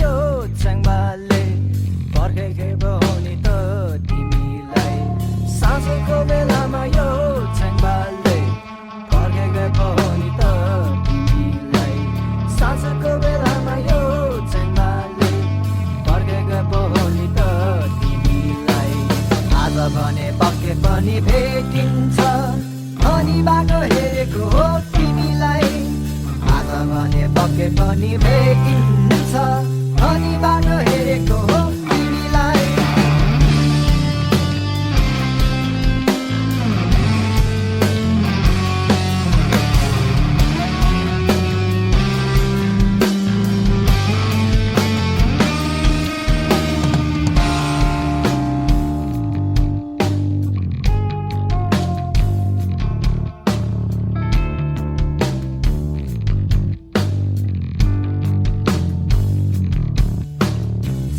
यो च्याङ्बाले पर्खेको भयो नि त तिमीलाई साँझको बेलामा यो च्याङ्बाले पर्खेको भयो नि त तिमीलाई साँझको बेलामा यो च्याङ्बाले पर्खेको भयो नि त तिमीलाई आज भने पक्कै पनि भेटिन्छ अनि बाटो हेरेको हो तिमीलाई आज भने पक्कै पनि भेटिन्छ अनि बाटो हेरेको हो तिमीलाई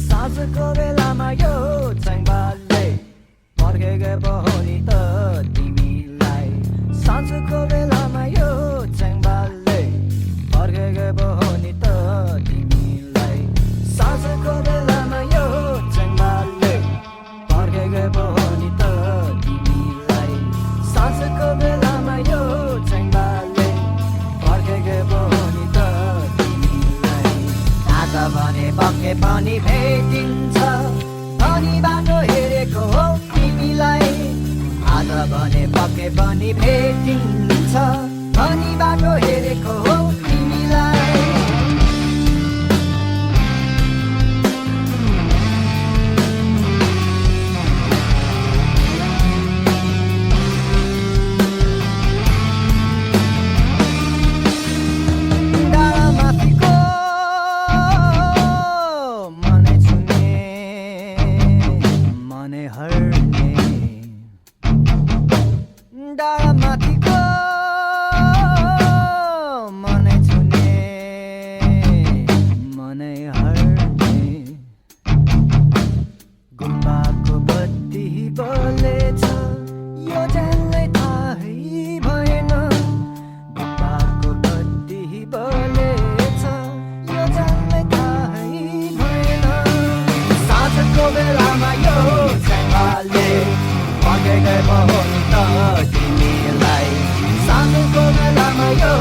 साँझको बेलामा यो च्याङ्बाले पर्खेको भयो नि त तिमीलाई साँझको बेलामा यो च्याङ्बाले पर्खेको भयो नि त तिमीलाई साँझको बेलामा यो च्याङ्बाले पर्खेको भयो नि त तिमीलाई साँझको बेलामा यो च्याङ्बाले पर्खेको भयो नि त तिमीलाई आज भने पक्कै पनि भेटिन्छ अनि बाटो हेरेको हो तिमीलाई आज भने पक्कै पनि भेटिन्छ अनि बाटो हेरेको हो तिमीलाई डाँडामाथिको मनै छुने मनै हर्ने डाँडामाथिको मनै छुने मनै हर्ने गुम्बाको बत्ती बलेछ यो ज्यानलाई थाहै भएन गुम्बाको बत्ती बलेछ यो ज्यानलाई थाहै भएन साँझको बेलामा यो च्याङ्बाले पर्खेको भयो नि त तिमीलाई साँझको बेलामा यो